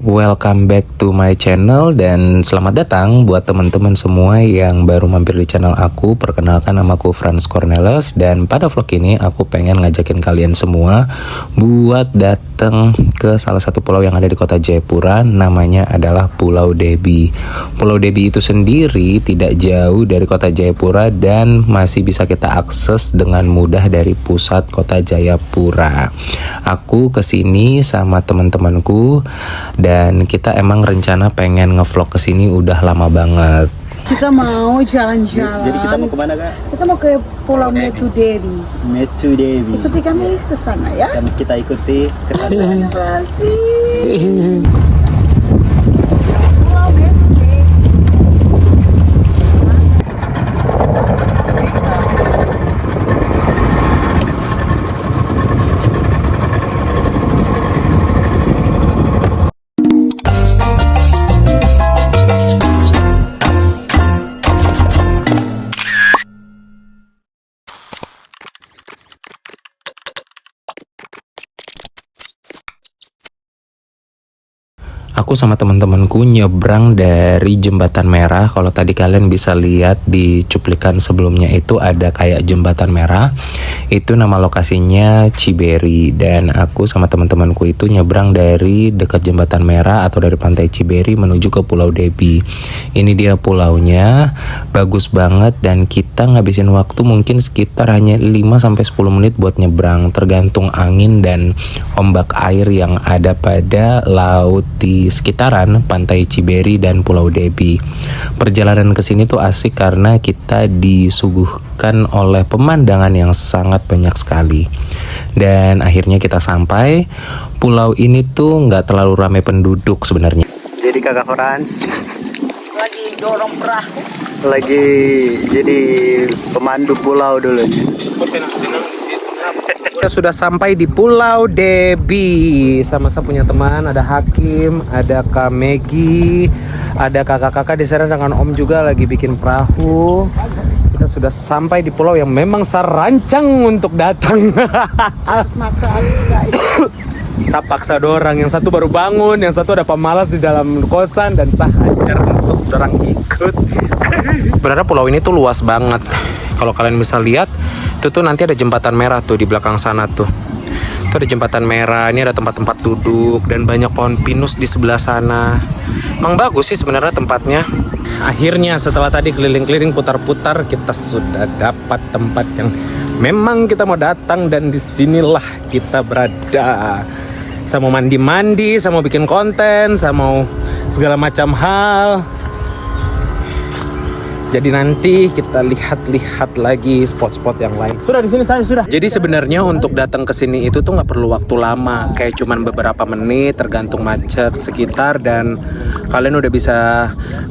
Welcome back to my channel dan selamat datang buat teman-teman semua yang baru mampir di channel aku. Perkenalkan, namaku Franz Cornelis dan pada vlog ini aku pengen ngajakin kalian semua buat datang ke salah satu pulau yang ada di kota Jayapura. Namanya adalah Pulau Debi. Pulau Debi itu sendiri tidak jauh dari kota Jayapura dan masih bisa kita akses dengan mudah dari pusat kota Jayapura. Aku kesini sama teman-temanku dan kita emang rencana pengen ngevlog kesini udah lama banget. Kita mau jalan-jalan. Jadi kita mau kemana kak? Kita mau ke Pulau Metu Devi. Metu Devi. Ikuti kami ke sana ya. Dan kita ikuti ke sana. Terima kasih. Pulau Metu Devi. Aku sama teman-temanku nyebrang dari Jembatan Merah. Kalau tadi kalian bisa lihat di cuplikan sebelumnya itu ada kayak Jembatan Merah. Itu nama lokasinya Ciberi. Dan aku sama teman-temanku itu nyebrang dari dekat Jembatan Merah atau dari pantai Ciberi menuju ke Pulau Debi. Ini dia pulaunya, bagus banget dan kita ngabisin waktu mungkin sekitar hanya 5-10 menit buat nyebrang, tergantung angin dan ombak air yang ada pada laut di sekitaran pantai Ciberi dan Pulau Debi. Perjalanan ke sini tuh asik karena kita disuguhkan oleh pemandangan yang sangat banyak sekali. Dan akhirnya kita sampai. Pulau ini tuh nggak terlalu ramai penduduk sebenarnya. Jadi kakak Franz Lagi dorong perahu. lagi jadi pemandu pulau dulu. Kita sudah sampai di Pulau Debi. Sama-sama punya teman, ada Hakim, ada Kak Megi, ada kakak-kakak di sana dengan Om juga lagi bikin perahu. Kita sudah sampai di pulau yang memang saya rancang untuk datang. Maksa guys. Saya paksa dorang, yang satu baru bangun, yang satu ada pemalas di dalam kosan dan saya hajar untuk dorang ikut. Sebenarnya pulau ini tuh luas banget. Kalau kalian bisa lihat, itu tuh nanti ada jembatan merah tuh di belakang sana tuh. Itu ada jembatan merah, ini ada tempat-tempat duduk dan banyak pohon pinus di sebelah sana. Emang bagus sih sebenarnya tempatnya. Akhirnya setelah tadi keliling-keliling putar-putar, kita sudah dapat tempat yang memang kita mau datang dan disinilah kita berada. Saya mau mandi-mandi, saya mau bikin konten, saya mau segala macam hal. Jadi nanti kita lihat-lihat lagi spot-spot yang lain. Sudah di sini saya sudah. Jadi sebenarnya untuk datang ke sini itu tuh nggak perlu waktu lama, kayak cuman beberapa menit, tergantung macet sekitar dan kalian udah bisa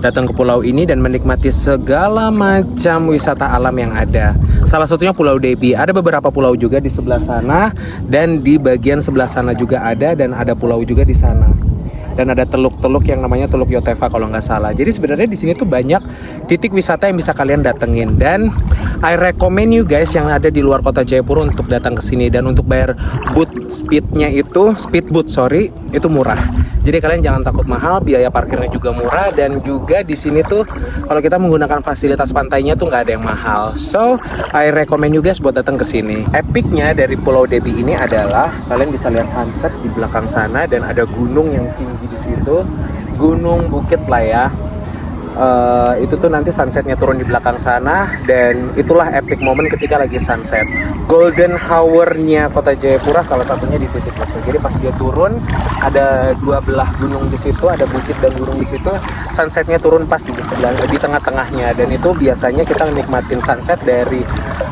datang ke pulau ini dan menikmati segala macam wisata alam yang ada. Salah satunya Pulau Debi. Ada beberapa pulau juga di sebelah sana dan di bagian sebelah sana juga ada dan ada pulau juga di sana. Dan ada teluk-teluk yang namanya Teluk Yotefa kalau nggak salah. Jadi sebenarnya di sini tuh banyak titik wisata yang bisa kalian datengin. Dan I recommend you guys yang ada di luar kota Jayapura untuk datang ke sini. Dan untuk bayar speedboat itu murah. Jadi kalian jangan takut mahal, biaya parkirnya juga murah. Dan juga di sini tuh kalau kita menggunakan fasilitas pantainya tuh nggak ada yang mahal. So I recommend you guys buat datang ke sini. Epicnya dari Pulau Debi ini adalah kalian bisa lihat sunset di belakang sana dan ada gunung yang tinggi di situ, gunung bukit lah ya. Itu tuh nanti sunsetnya turun di belakang sana dan itulah epic moment ketika lagi sunset. Golden hour-nya kota Jayapura salah satunya di titik itu. Jadi pas dia turun ada dua belah gunung di situ, ada bukit dan gunung di situ. Sunsetnya turun pas di sebelah di tengah-tengahnya dan itu biasanya kita nikmatin sunset dari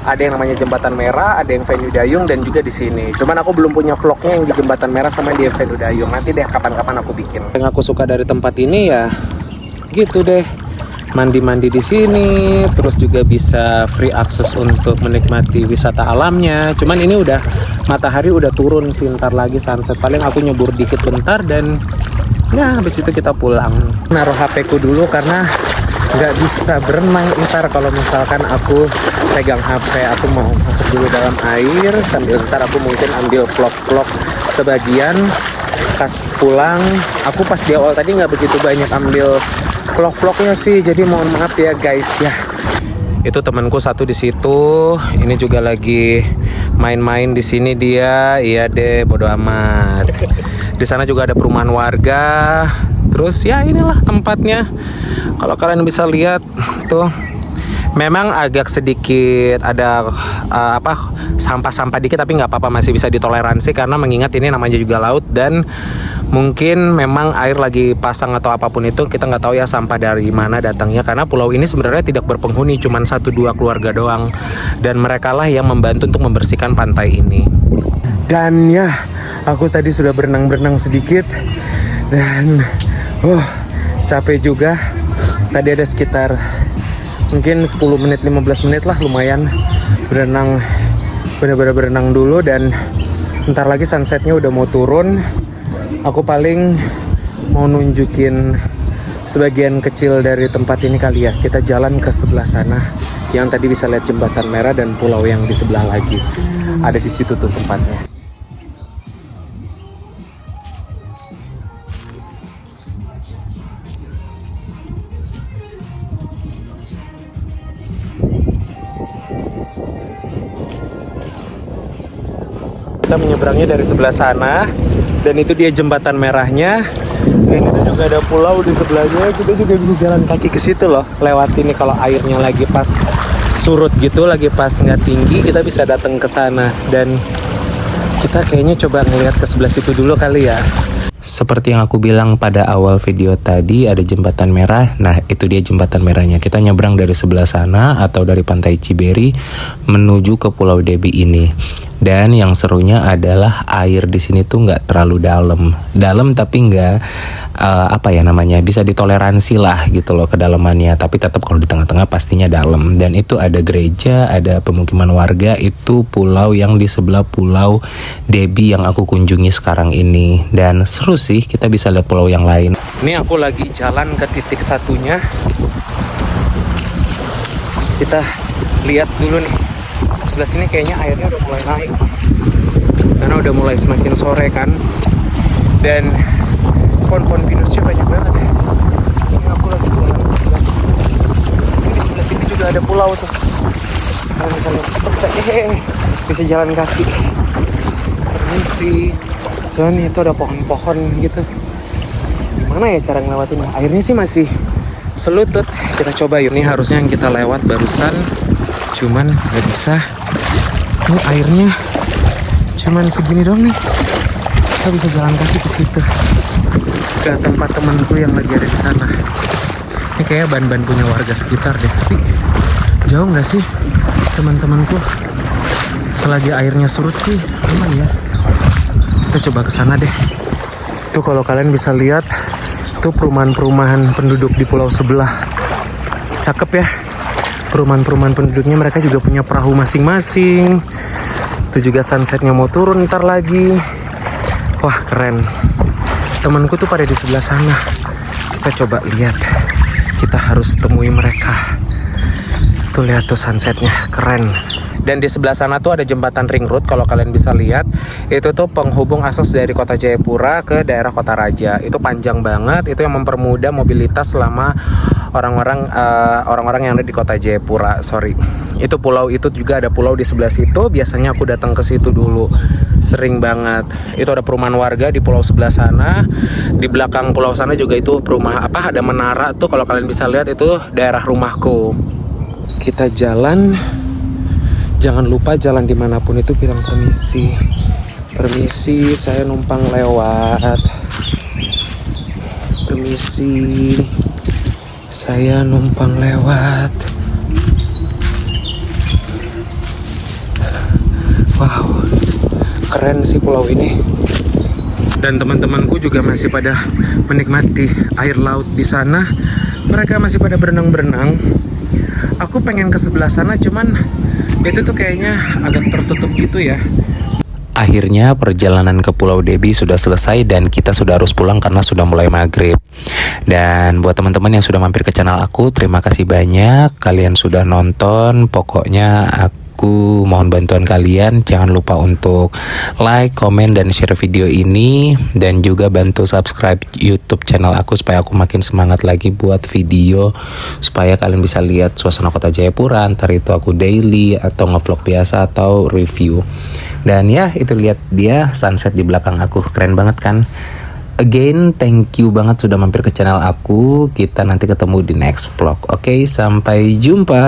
ada yang namanya Jembatan Merah, ada yang Venue Dayung dan juga di sini. Cuman aku belum punya vlognya yang di Jembatan Merah sama di Venue Dayung. Nanti deh kapan-kapan aku bikin. Yang aku suka dari tempat ini ya gitu deh, mandi-mandi di sini, terus juga bisa free akses untuk menikmati wisata alamnya. Cuman ini udah matahari udah turun sih, ntar lagi sunset. Paling aku nyebur dikit bentar dan ya habis itu kita pulang. Naruh HP ku dulu karena nggak bisa berenang ntar kalau misalkan aku pegang HP. Aku mau masuk dulu dalam air sambil ntar aku mungkin ambil vlog-vlog sebagian pas pulang, aku pas di awal tadi nggak begitu banyak ambil vlog-vlognya sih, jadi mohon maaf ya guys ya. Itu temanku satu di situ, ini juga lagi main-main di sini dia. Iya deh, bodo amat. Di sana juga ada perumahan warga. Terus ya inilah tempatnya. Kalau kalian bisa lihat tuh, memang agak sedikit ada sampah-sampah dikit, tapi nggak apa-apa, masih bisa ditoleransi karena mengingat ini namanya juga laut dan mungkin memang air lagi pasang atau apapun itu, kita nggak tahu ya sampah dari mana datangnya, karena pulau ini sebenarnya tidak berpenghuni, cuman 1-2 keluarga doang, dan mereka lah yang membantu untuk membersihkan pantai ini. Dan ya, aku tadi sudah berenang-berenang sedikit dan capek juga. Tadi ada sekitar mungkin 10 menit 15 menit lah, lumayan berenang, benar-benar berenang dulu, dan ntar lagi sunsetnya udah mau turun. Aku paling mau nunjukin sebagian kecil dari tempat ini kali ya. Kita jalan ke sebelah sana yang tadi bisa lihat jembatan merah dan pulau yang di sebelah lagi. Ada di situ tuh tempatnya. Kita menyeberangnya dari sebelah sana, dan itu dia jembatan merahnya, dan itu juga ada pulau di sebelahnya. Kita juga bisa jalan kaki ke situ loh, lewat ini. Kalau airnya lagi pas surut gitu, lagi pas nggak tinggi, kita bisa datang ke sana. Dan kita kayaknya coba ngeliat ke sebelah situ dulu kali ya. Seperti yang aku bilang pada awal video tadi, ada jembatan merah. Nah, itu dia jembatan merahnya. Kita nyebrang dari sebelah sana atau dari pantai Ciberi menuju ke Pulau Debi ini. Dan yang serunya adalah air di sini tuh nggak terlalu dalam tapi nggak bisa ditoleransi lah gitu loh kedalamannya. Tapi tetap kalau di tengah-tengah pastinya dalam. Dan itu ada gereja, ada pemukiman warga. Itu pulau yang di sebelah Pulau Debi yang aku kunjungi sekarang ini. Dan seru sih, kita bisa lihat pulau yang lain. Ini aku lagi jalan ke titik satunya. Kita lihat dulu nih. Sebelah sini kayaknya airnya udah mulai naik karena udah mulai semakin sore kan, dan pohon-pohon pinusnya banyak banget ya. Ini aku lagi jalan ini di sebelah sini juga ada pulau tuh. Kalau misalnya bisa jalan kaki. Permisi. Soalnya itu ada pohon-pohon gitu. Gimana ya cara ngelewatinnya? Airnya sih masih selutut. Kita coba yuk. Ini harusnya yang kita lewat barusan, cuman nggak bisa. Ini airnya cuman segini doang nih. Kita bisa jalan kaki ke situ, ke tempat temanku yang lagi ada di sana. Ini kayak ban-ban punya warga sekitar deh. Tapi jauh nggak sih teman-temanku? Selagi airnya surut sih aman ya. Kita coba ke sana deh. Tuh kalau kalian bisa lihat, tuh perumahan-perumahan penduduk di pulau sebelah. Cakep ya. Perumahan-perumahan penduduknya, mereka juga punya perahu masing-masing. Itu juga sunsetnya mau turun ntar lagi. Wah keren. Temanku tuh pada di sebelah sana. Kita coba lihat. Kita harus temui mereka. Tuh lihat tuh sunsetnya, keren. Dan di sebelah sana tuh ada jembatan ring road, kalau kalian bisa lihat. Itu tuh penghubung akses dari kota Jayapura ke daerah Kota Raja. Itu panjang banget, itu yang mempermudah mobilitas selama orang-orang yang ada di kota Jayapura. Itu pulau itu juga ada pulau di sebelah situ. Biasanya aku datang ke situ dulu, sering banget. Itu ada perumahan warga di pulau sebelah sana. Di belakang pulau sana juga itu ada menara tuh, kalau kalian bisa lihat itu daerah rumahku. Kita jalan. Jangan lupa jalan dimanapun itu bilang permisi. Permisi, saya numpang lewat. Permisi, saya numpang lewat. Wow, keren sih pulau ini. Dan teman-temanku juga masih pada menikmati air laut di sana. Mereka masih pada berenang-berenang. Aku pengen ke sebelah sana, cuman itu tuh kayaknya agak tertutup gitu ya. Akhirnya perjalanan ke Pulau Debi sudah selesai dan kita sudah harus pulang karena sudah mulai maghrib. Dan buat teman-teman yang sudah mampir ke channel aku, terima kasih banyak. Kalian sudah nonton. Pokoknya aku aku. Mohon bantuan kalian. Jangan lupa untuk like, komen, dan share video ini. Dan juga bantu subscribe YouTube channel aku supaya aku makin semangat lagi buat video. Supaya kalian bisa lihat suasana kota Jayapura. Ntar itu aku daily atau ngevlog biasa atau review. Dan ya itu lihat dia sunset di belakang aku. Keren banget kan? Again, thank you banget sudah mampir ke channel aku. Kita nanti ketemu di next vlog. Oke, sampai jumpa.